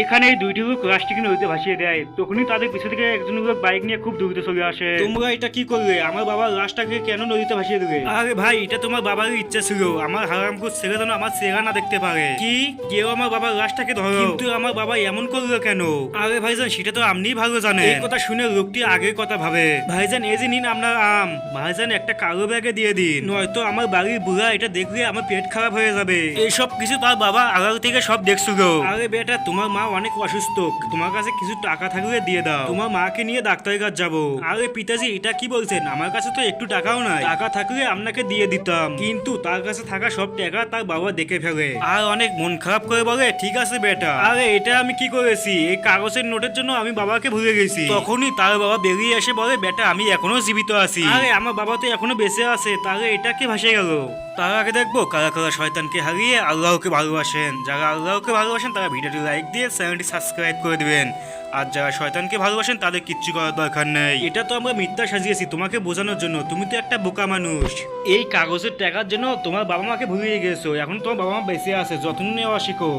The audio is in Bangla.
এখানে এই দুইটি লোক লাশটিকে নদীতে ভাসিয়ে দেয়। তখনই তাদের পিছু থেকে একজন লোক বাইক নিয়ে খুব দ্রুত চলে আসে। তোমরা এটা কি করলে? আমার বাবার লাশটাকে কেন নদীতে ভাসিয়ে দেবে? আরে ভাই, এটা তোমার বাবার ইচ্ছা ছিল আমার হারামপুর ছেলে যেন আমার চেহারা না দেখতে পারে। কি কেউ আমার বাবার লাশটাকে ধরো, কিন্তু আমার বাবা এমন করলো কেন? আরে ভাইজান, সেটা তো আপনিই ভালো জানেন। এই কথা শুনে লোকটি আগের কথা ভাবে। ভাইজান, এই যে নিন আপনার আম। ভাইজান, একটা কালো ব্যাগে দিয়ে দিন, নয়তো আমার বাড়ির বুড়া এটা দেখলে আমার পেট খারাপ হয়ে যাবে। এইসব কিছু তার বাবা আগাল থেকে সব দেখছিল। আরে বেটা, তোমার মা অনেক অসুস্থ, তোমার কাছে কিছু টাকা থাকলে দিয়ে দাও, তোমার মাকে নিয়ে ডাক্তারের কাছে যাবো। আরে পিতাজি, এটা কি বলছেন? আমার কাছে তো একটু টাকাও নাই। টাকা থাকলে আপনাকে দিয়ে দিতাম, কিন্তু তার কাছে থাকা সব টাকা তার বাবা দেখে ফেলে আর অনেক মন খারাপ করে বলে, ঠিক আছে বেটা। আরে এটা আমি কি করেছি? এই কাগজের নোটের জন্য আমি বাবাকে ভুলে গেছি। তখনই তার বাবা বেরিয়ে এসে বলে, বেটা আমি এখনো জীবিত আছি। আরে আমার বাবা তো এখনো বেঁচে আছে, তাহলে এটা কি ভাসে গেল? তার আগে দেখবো কারা কারা শয়তানকে হারিয়ে আল্লাহকে ভালোবাসেন। যারা আল্লাহকে ভালোবাসেন তারা ভিডিওটি লাইক দিয়ে চ্যানেলটি সাবস্ক্রাইব করে দিবেন, আর যারা শয়তানকে ভালোবাসেন তাদের কিচ্ছু করার দরকার নেই। এটা তো আমরা মিথ্যা সাজিয়েছি তোমাকে বোঝানোর জন্য। তুমি তো একটা বোকা মানুষ। এই কাগজের টাকার জন্য তোমার বাবা মাকে ভুলিয়ে গেছো, এখন তোমার বাবা মা বেঁচে আছে, যত্ন নেওয়া শিখো।